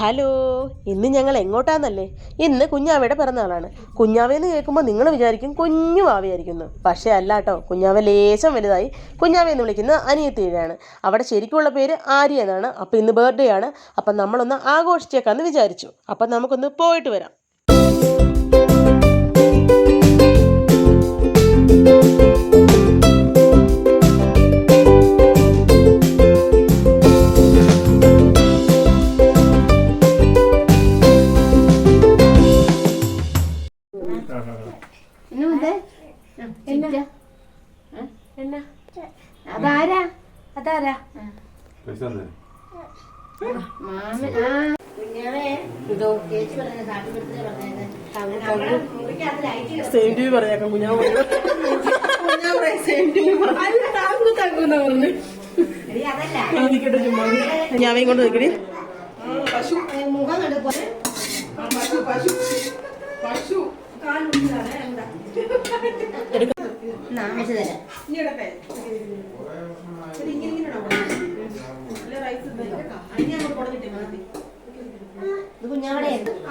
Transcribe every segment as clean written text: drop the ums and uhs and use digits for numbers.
Hello, ഇന്ന് ഞങ്ങൾ എങ്ങോട്ടാന്നല്ലേ? ഇന്ന് കുഞ്ഞാവയുടെ പിറന്നാളാണ്. കുഞ്ഞാവയെന്ന് കേൾക്കുമ്പോൾ നിങ്ങൾ വിചാരിക്കും കുഞ്ഞു ആവയായിരിക്കുന്നു. പക്ഷേ അല്ല കേട്ടോ, കുഞ്ഞാവ ലേശം വലുതായി. കുഞ്ഞാവയെന്ന് വിളിക്കുന്ന അനിയത്തിയാണ്. അവിടെ ശരിക്കുള്ള പേര് ആര്യ എന്നാണ്. അപ്പോൾ ഇന്ന് ബർത്ത്ഡേ ആണ്. അപ്പം നമ്മളൊന്ന് ആഘോഷിച്ചേക്കാമെന്ന് വിചാരിച്ചു. അപ്പം നമുക്കൊന്ന് പോയിട്ട് വരാം. അതാരാ അതാരാ കുഞ്ഞാവയും കൊണ്ട് നോക്കടി.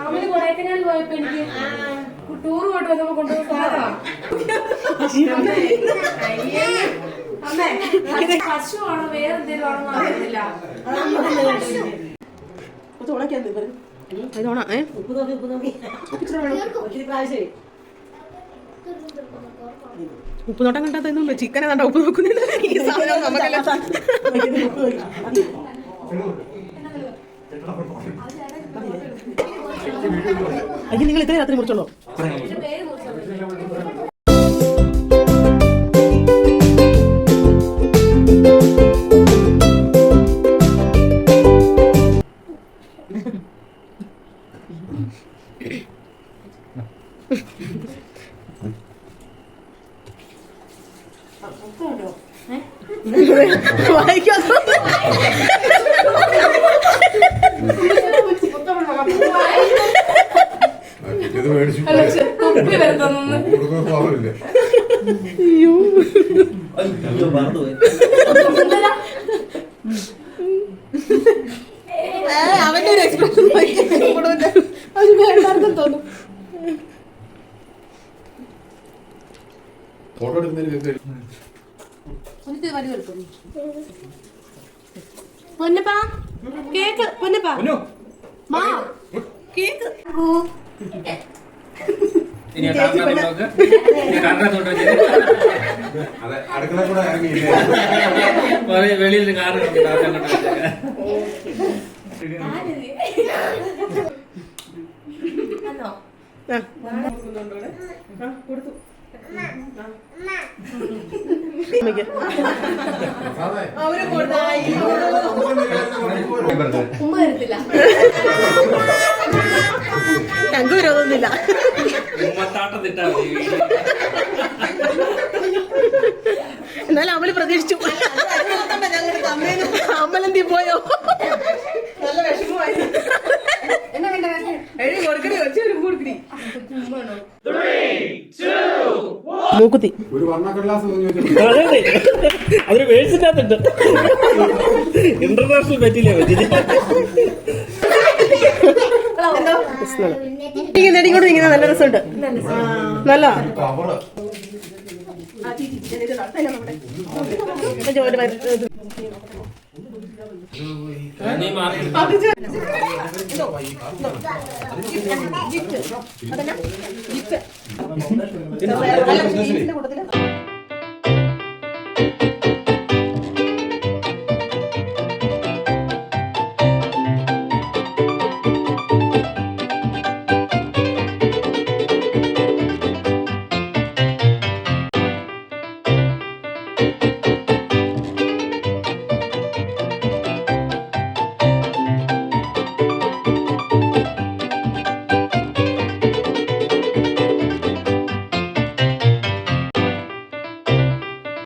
അവന് കൊടൈക്കനാൽ പോയപ്പോ എനിക്ക് ടൂർ പോയിട്ട് വന്നപ്പോ കൊണ്ടുപോകുന്ന പശുവാണോ വേറെ എന്തെങ്കിലും ആണോ അറിയത്തില്ല. ഉപ്പ് നോട്ടം കണ്ടാത്തൊന്നും ചിക്കനെ കണ്ട ഉപ്പ് നോക്കുന്നില്ല. ഈ സാധനം നമുക്കെല്ലാം അയ്യോ, നിങ്ങൾ ഇത്രയും രാത്രി മുറിച്ചോളൂ. അവന്റെ ഒരു എക്സ്പ്രഷൻ തോന്നും. പൊന്നപ്പാ കേക്ക്, പൊന്നപ്പാ മാ കേക്ക്. വെളിയിൽ കൊടുത്തു. ഉമ്മ തരത്തില്ല, ഞങ്ങൾക്ക് വിരോധമൊന്നുമില്ല. എന്നാലും അമല് പ്രതീക്ഷിച്ചു. അമ്മലെന്തി പോയോ? നല്ല വിഷമമായി. മൂക്കുത്തി ഒരു വർണ്ണക്കടലാസ് അതൊരു വേഴ്സിനകത്തുണ്ട്. ഇന്റർനാഷണൽ പറ്റില്ലേ നെടിക്കൊണ്ട് ഇങ്ങനെ നല്ല രസമുണ്ട്. നല്ല